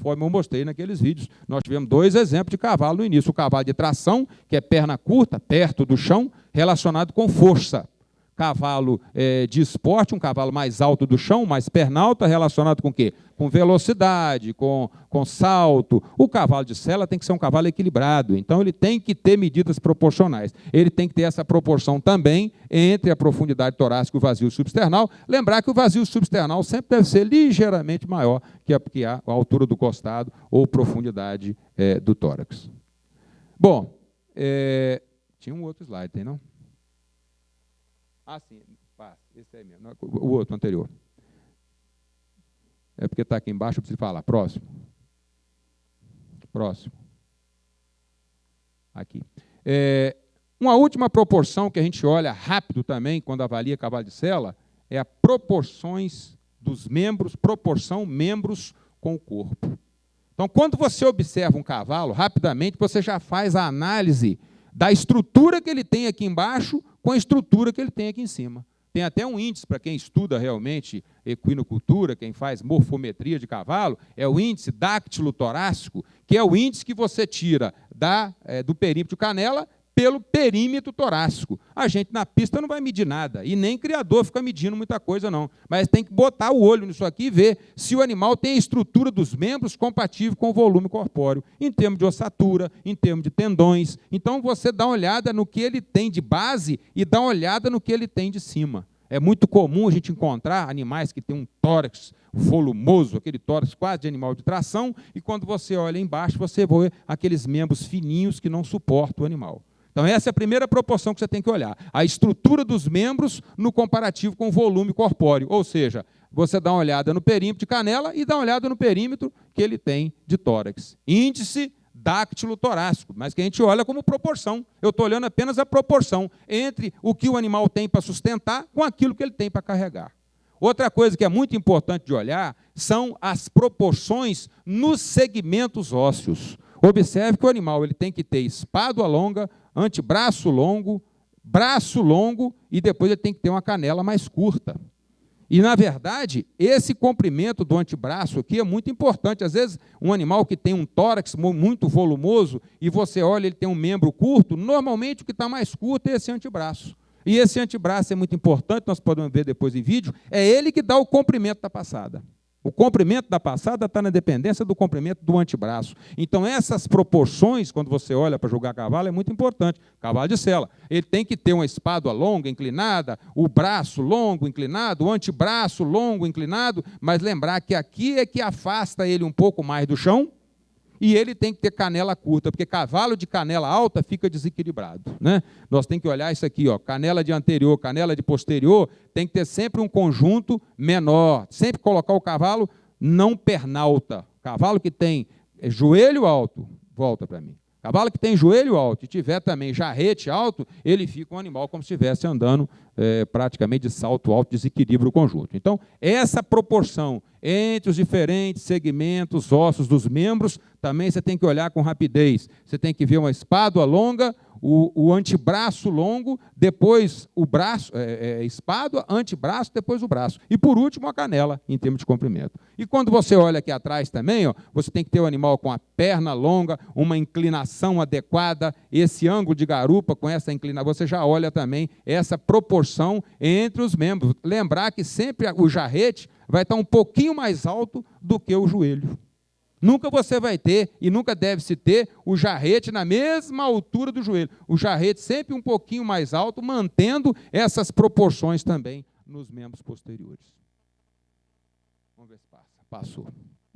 conforme eu mostrei naqueles vídeos. Nós tivemos 2 exemplos de cavalo no início. O cavalo de tração, que é perna curta, perto do chão, relacionado com força. Cavalo de esporte, um cavalo mais alto do chão, mais perna alta, relacionado com o quê? Com velocidade, com salto. O cavalo de sela tem que ser um cavalo equilibrado, então ele tem que ter medidas proporcionais. Ele tem que ter essa proporção também entre a profundidade torácica e o vazio substernal. Lembrar que o vazio substernal sempre deve ser ligeiramente maior que a altura do costado ou profundidade do tórax. Bom, tinha um outro slide, tem não? Ah, sim, esse aí mesmo, o outro anterior. É porque está aqui embaixo, eu preciso falar. Próximo. Próximo. Aqui. Uma última proporção que a gente olha rápido também, quando avalia cavalo de sela, é a proporções dos membros, proporção membros com o corpo. Então, quando você observa um cavalo, rapidamente você já faz a análise da estrutura que ele tem aqui embaixo com a estrutura que ele tem aqui em cima. Tem até um índice para quem estuda realmente equinocultura, quem faz morfometria de cavalo, é o índice dáctilo torácico, que é o índice que você tira do perímetro de canela pelo perímetro torácico. A gente na pista não vai medir nada, e nem criador fica medindo muita coisa não, mas tem que botar o olho nisso aqui e ver se o animal tem a estrutura dos membros compatível com o volume corpóreo, em termos de ossatura, em termos de tendões. Então você dá uma olhada no que ele tem de base e dá uma olhada no que ele tem de cima. É muito comum a gente encontrar animais que têm um tórax volumoso, aquele tórax quase de animal de tração, e quando você olha embaixo, você vê aqueles membros fininhos que não suportam o animal. Então, essa é a primeira proporção que você tem que olhar. A estrutura dos membros no comparativo com o volume corpóreo. Ou seja, você dá uma olhada no perímetro de canela e dá uma olhada no perímetro que ele tem de tórax. Índice dáctilo torácico, mas que a gente olha como proporção. Eu estou olhando apenas a proporção entre o que o animal tem para sustentar com aquilo que ele tem para carregar. Outra coisa que é muito importante de olhar são as proporções nos segmentos ósseos. Observe que o animal ele tem que ter espádua longa, antebraço longo, braço longo e depois ele tem que ter uma canela mais curta. E, na verdade, esse comprimento do antebraço aqui é muito importante. Às vezes, um animal que tem um tórax muito volumoso e você olha, ele tem um membro curto, normalmente o que está mais curto é esse antebraço. E esse antebraço é muito importante, nós podemos ver depois em vídeo, é ele que dá o comprimento da passada. O comprimento da passada está na dependência do comprimento do antebraço. Então, essas proporções, quando você olha para julgar cavalo, é muito importante. Cavalo de sela. Ele tem que ter uma espádua longa, inclinada, o braço longo, inclinado, o antebraço longo, inclinado, mas lembrar que aqui é que afasta ele um pouco mais do chão, e ele tem que ter canela curta, porque cavalo de canela alta fica desequilibrado, né? Nós temos que olhar isso aqui, ó, canela de anterior, canela de posterior, tem que ter sempre um conjunto menor, sempre colocar o cavalo não pernalta. Cavalo que tem joelho alto, volta para mim. Cavalo que tem joelho alto e tiver também jarrete alto, ele fica um animal como se estivesse andando praticamente de salto alto, desequilibra o conjunto. Então, essa proporção entre os diferentes segmentos ósseos dos membros, também você tem que olhar com rapidez. Você tem que ver uma espádua longa, o antebraço longo, depois o braço, espádua, antebraço, depois o braço. E, por último, a canela, em termos de comprimento. E quando você olha aqui atrás também, ó, você tem que ter o animal com a perna longa, uma inclinação adequada, esse ângulo de garupa com essa inclinação, você já olha também essa proporção entre os membros. Lembrar que sempre o jarrete vai estar um pouquinho mais alto do que o joelho. Nunca você vai ter, e nunca deve-se ter, o jarrete na mesma altura do joelho. O jarrete sempre um pouquinho mais alto, mantendo essas proporções também nos membros posteriores. Vamos ver se passa. Passou.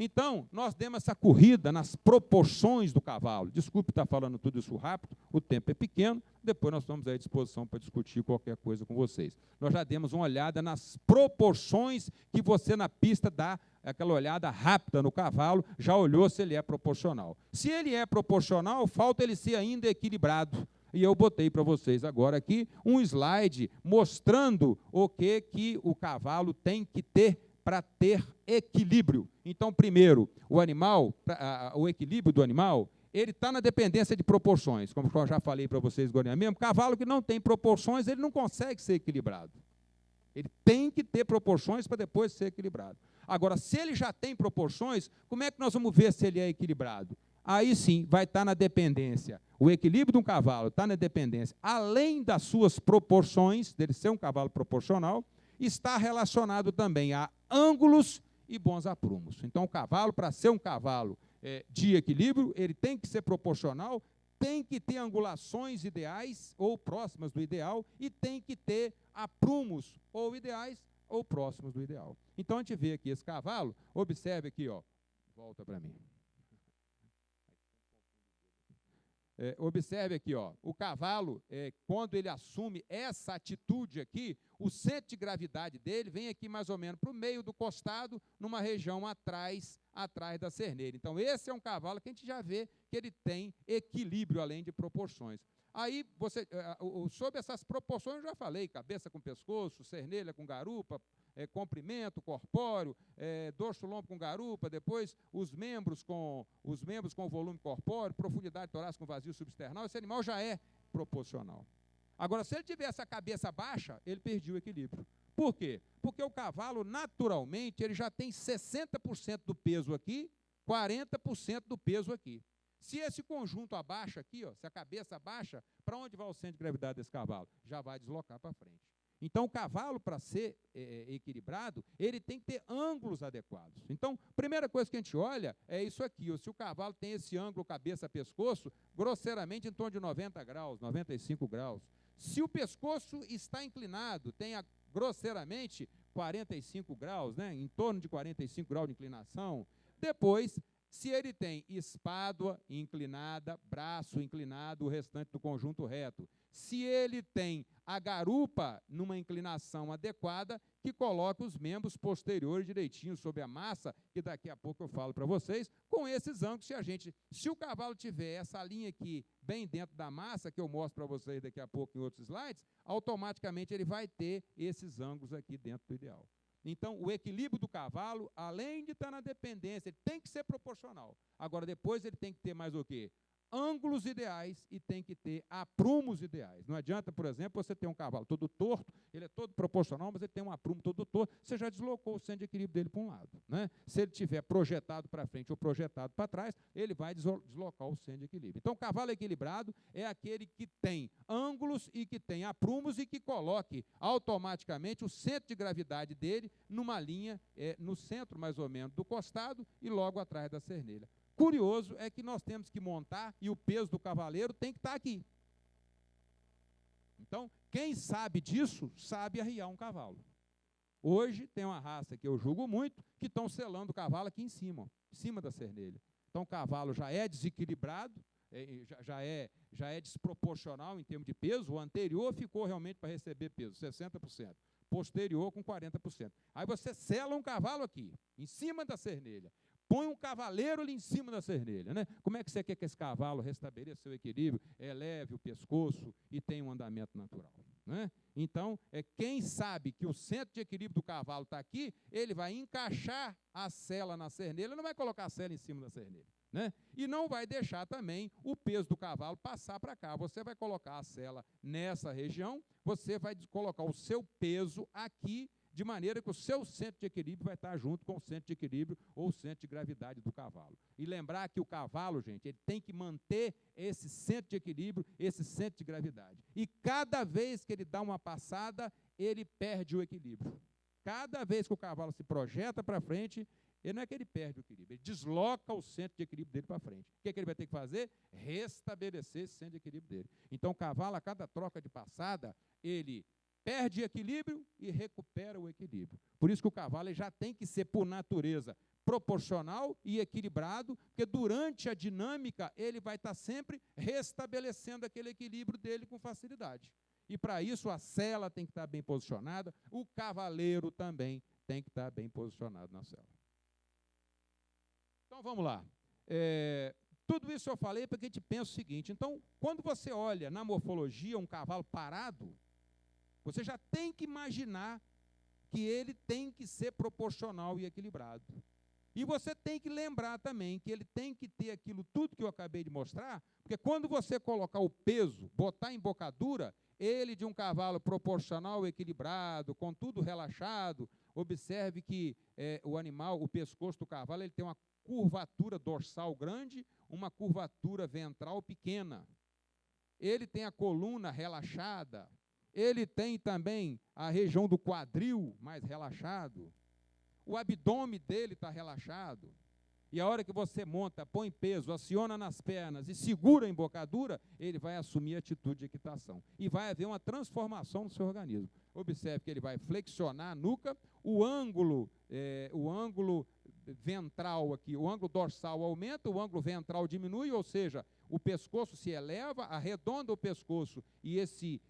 Então, nós demos essa corrida nas proporções do cavalo. Desculpe estar falando tudo isso rápido, o tempo é pequeno, depois nós estamos à disposição para discutir qualquer coisa com vocês. Nós já demos uma olhada nas proporções que você na pista dá, aquela olhada rápida no cavalo, já olhou se ele é proporcional. Se ele é proporcional, falta ele ser ainda equilibrado. E eu botei para vocês agora aqui um slide mostrando o que o cavalo tem que ter para ter equilíbrio. Então, primeiro, o equilíbrio do animal, ele está na dependência de proporções, como eu já falei para vocês agora mesmo. Cavalo que não tem proporções, ele não consegue ser equilibrado. Ele tem que ter proporções para depois ser equilibrado. Agora, se ele já tem proporções, como é que nós vamos ver se ele é equilibrado? Aí sim, vai estar na dependência. O equilíbrio de um cavalo está na dependência. Além das suas proporções, dele ser um cavalo proporcional, está relacionado também a ângulos e bons aprumos. Então, o cavalo, para ser um cavalo de equilíbrio, ele tem que ser proporcional, tem que ter angulações ideais ou próximas do ideal e tem que ter aprumos ou ideais ou próximos do ideal. Então, a gente vê aqui esse cavalo, observe aqui, ó, volta para mim. Observe aqui, ó, o cavalo, quando ele assume essa atitude aqui, o centro de gravidade dele vem aqui mais ou menos para o meio do costado, numa região atrás da cerneira. Então, esse é um cavalo que a gente já vê que ele tem equilíbrio, além de proporções. Aí, sobre essas proporções, eu já falei, cabeça com pescoço, cernelha com garupa, comprimento corpóreo, dorso lombo com garupa, depois os membros com volume corpóreo, profundidade torácica com vazio substernal, esse animal já é proporcional. Agora, se ele tivesse a cabeça baixa, ele perdia o equilíbrio. Por quê? Porque o cavalo, naturalmente, ele já tem 60% do peso aqui, 40% do peso aqui. Se esse conjunto abaixa aqui, ó, se a cabeça abaixa, para onde vai o centro de gravidade desse cavalo? Já vai deslocar para frente. Então, o cavalo, para ser equilibrado, ele tem que ter ângulos adequados. Então, primeira coisa que a gente olha é isso aqui. Se o cavalo tem esse ângulo cabeça-pescoço, grosseiramente em torno de 90 graus, 95 graus. Se o pescoço está inclinado, tem grosseiramente 45 graus, né, em torno de 45 graus de inclinação. Depois, se ele tem espádua inclinada, braço inclinado, o restante do conjunto reto. Se ele tem a garupa numa inclinação adequada, que coloca os membros posteriores direitinho sobre a massa, que daqui a pouco eu falo para vocês, com esses ângulos, se o cavalo tiver essa linha aqui bem dentro da massa, que eu mostro para vocês daqui a pouco em outros slides, automaticamente ele vai ter esses ângulos aqui dentro do ideal. Então, o equilíbrio do cavalo, além de estar na dependência, ele tem que ser proporcional. Agora, depois ele tem que ter mais o quê? Ângulos ideais e tem que ter aprumos ideais. Não adianta, por exemplo, você ter um cavalo todo torto, ele é todo proporcional, mas ele tem um aprumo todo torto, você já deslocou o centro de equilíbrio dele para um lado, né? Se ele estiver projetado para frente ou projetado para trás, ele vai deslocar o centro de equilíbrio. Então, o cavalo equilibrado é aquele que tem ângulos e que tem aprumos e que coloque automaticamente o centro de gravidade dele numa linha, no centro mais ou menos do costado e logo atrás da cernelha. Curioso é que nós temos que montar e o peso do cavaleiro tem que estar aqui. Então, quem sabe disso, sabe arriar um cavalo. Hoje tem uma raça que eu julgo muito, que estão selando o cavalo aqui em cima da cernelha. Então, o cavalo já é desequilibrado, já é desproporcional em termos de peso. O anterior ficou realmente para receber peso, 60%. Posterior com 40%. Aí você sela um cavalo aqui, em cima da cernelha. Põe um cavaleiro ali em cima da cernelha, né? Como é que você quer que esse cavalo restabeleça seu equilíbrio, eleve o pescoço e tenha um andamento natural, né? Então, quem sabe que o centro de equilíbrio do cavalo está aqui, ele vai encaixar a sela na cernelha, não vai colocar a sela em cima da cernelha, né? E não vai deixar também o peso do cavalo passar para cá. Você vai colocar a sela nessa região, você vai colocar o seu peso aqui, de maneira que o seu centro de equilíbrio vai estar junto com o centro de equilíbrio ou o centro de gravidade do cavalo. E lembrar que o cavalo, gente, ele tem que manter esse centro de equilíbrio, esse centro de gravidade. E cada vez que ele dá uma passada, ele perde o equilíbrio. Cada vez que o cavalo se projeta para frente, ele não é que ele perde o equilíbrio, ele desloca o centro de equilíbrio dele para frente. O que ele vai ter que fazer? Restabelecer esse centro de equilíbrio dele. Então, o cavalo, a cada troca de passada, ele perde equilíbrio e recupera o equilíbrio. Por isso que o cavalo já tem que ser, por natureza, proporcional e equilibrado, porque durante a dinâmica ele vai estar sempre restabelecendo aquele equilíbrio dele com facilidade. E para isso a sela tem que estar bem posicionada, o cavaleiro também tem que estar bem posicionado na sela. Então vamos lá. Tudo isso eu falei porque a gente pensa o seguinte: então, quando você olha na morfologia um cavalo parado, você já tem que imaginar que ele tem que ser proporcional e equilibrado. E você tem que lembrar também que ele tem que ter aquilo tudo que eu acabei de mostrar, porque quando você colocar o peso, botar a embocadura, ele de um cavalo proporcional, equilibrado, com tudo relaxado, observe que o animal, o pescoço do cavalo, ele tem uma curvatura dorsal grande, uma curvatura ventral pequena. Ele tem a coluna relaxada, ele tem também a região do quadril mais relaxado, o abdômen dele está relaxado. E a hora que você monta, põe peso, aciona nas pernas e segura a embocadura, ele vai assumir a atitude de equitação. E vai haver uma transformação no seu organismo. Observe que ele vai flexionar a nuca, o ângulo ventral aqui, o ângulo dorsal aumenta, o ângulo ventral diminui, ou seja, o pescoço se eleva, arredonda o pescoço e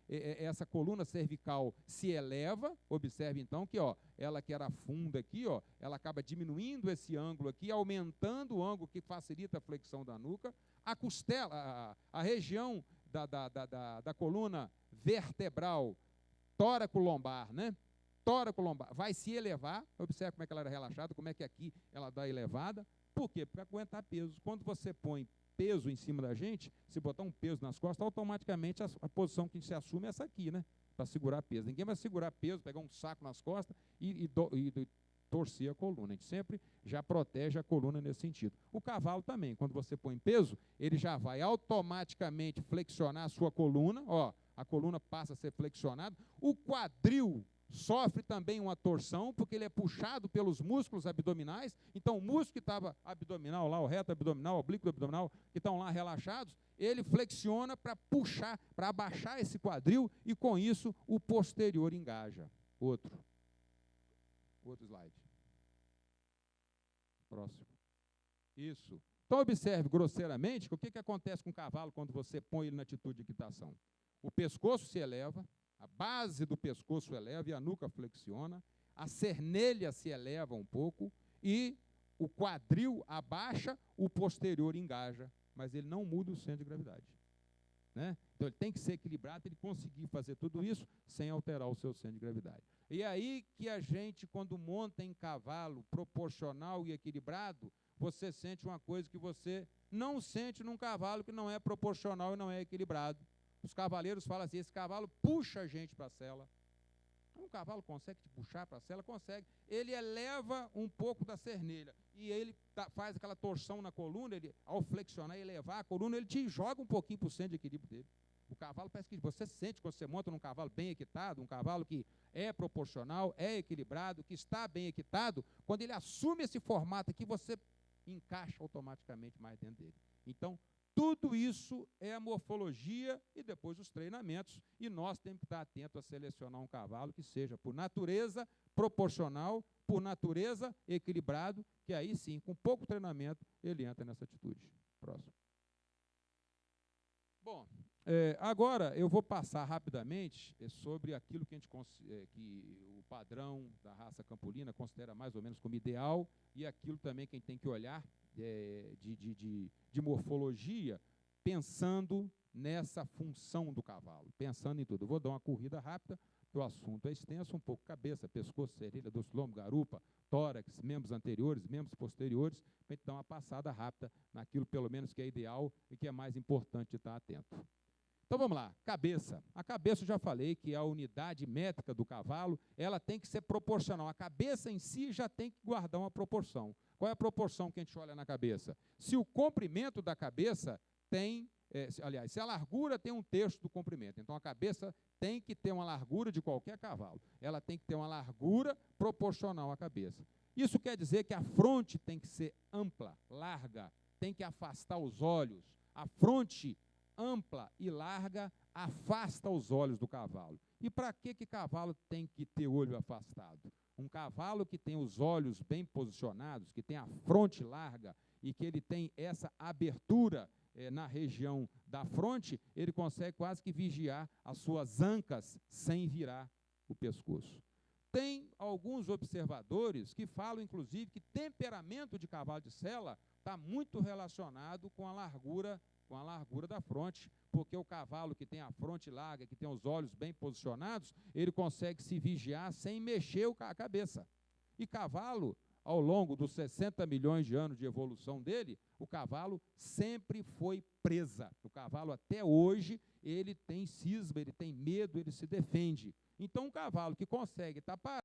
essa coluna cervical se eleva. Observe então que ela que era funda aqui, ela acaba diminuindo esse ângulo aqui, aumentando o ângulo que facilita a flexão da nuca. A costela, a região da coluna vertebral, tóraco-lombar, né? Tóraco-lombar vai se elevar. Observe como é que ela era relaxada, como é que aqui ela dá elevada. Por quê? Porque aguentar peso. Quando você põe peso em cima da gente, se botar um peso nas costas, automaticamente a posição que se assume é essa aqui, né? Para segurar peso. Ninguém vai segurar peso, pegar um saco nas costas e torcer a coluna. A gente sempre já protege a coluna nesse sentido. O cavalo também, quando você põe peso, ele já vai automaticamente flexionar a sua coluna, a coluna passa a ser flexionada. O quadril sofre também uma torção, porque ele é puxado pelos músculos abdominais. Então, o músculo que estava abdominal lá, o reto abdominal, o oblíquo abdominal, que estão lá relaxados, ele flexiona para puxar, para abaixar esse quadril, e com isso o posterior engaja. Outro slide. Próximo. Isso. Então, observe grosseiramente o que acontece com o cavalo quando você põe ele na atitude de equitação. O pescoço se eleva, a base do pescoço eleva e a nuca flexiona, a cernelha se eleva um pouco e o quadril abaixa, o posterior engaja, mas ele não muda o centro de gravidade. Né? Então ele tem que ser equilibrado, ele conseguir fazer tudo isso sem alterar o seu centro de gravidade. E aí que a gente, quando monta em cavalo proporcional e equilibrado, você sente uma coisa que você não sente num cavalo que não é proporcional e não é equilibrado. Os cavaleiros falam assim, esse cavalo puxa a gente para a sela. Um cavalo consegue te puxar para a sela? Consegue. Ele eleva um pouco da cernelha e ele faz aquela torção na coluna, ele, ao flexionar e elevar a coluna, ele te joga um pouquinho para o centro de equilíbrio dele. O cavalo parece que você sente quando você monta num cavalo bem equitado, um cavalo que é proporcional, é equilibrado, que está bem equitado, quando ele assume esse formato aqui, você encaixa automaticamente mais dentro dele. Então, tudo isso é a morfologia e depois os treinamentos. E nós temos que estar atentos a selecionar um cavalo que seja, por natureza, proporcional, por natureza, equilibrado, que aí sim, com pouco treinamento, ele entra nessa atitude. Próximo. Bom, agora eu vou passar rapidamente sobre aquilo que a gente que o padrão da raça campolina considera mais ou menos como ideal e aquilo também que a gente tem que olhar de morfologia, pensando nessa função do cavalo, pensando em tudo. Eu vou dar uma corrida rápida, porque o assunto é extenso, um pouco cabeça, pescoço, cerelha, dorso, lombo, garupa, tórax, membros anteriores, membros posteriores, para a gente dar uma passada rápida naquilo, pelo menos, que é ideal e que é mais importante de estar atento. Então, vamos lá. Cabeça. A cabeça, eu já falei que é a unidade métrica do cavalo, ela tem que ser proporcional. A cabeça em si já tem que guardar uma proporção. Qual é a proporção que a gente olha na cabeça? Se o comprimento da cabeça tem, se a largura tem 1/3 do comprimento, então a cabeça tem que ter uma largura de qualquer cavalo. Ela tem que ter uma largura proporcional à cabeça. Isso quer dizer que a fronte tem que ser ampla, larga, tem que afastar os olhos. A fronte ampla e larga afasta os olhos do cavalo. E para que cavalo tem que ter olho afastado? Um cavalo que tem os olhos bem posicionados, que tem a fronte larga e que ele tem essa abertura na região da fronte, ele consegue quase que vigiar as suas ancas sem virar o pescoço. Tem alguns observadores que falam, inclusive, que temperamento de cavalo de sela está muito relacionado com a largura da fronte, porque o cavalo que tem a fronte larga, que tem os olhos bem posicionados, ele consegue se vigiar sem mexer a cabeça. E cavalo, ao longo dos 60 milhões de anos de evolução dele, o cavalo sempre foi presa. O cavalo, até hoje, ele tem cisma, ele tem medo, ele se defende. Então, um cavalo que consegue estar parado,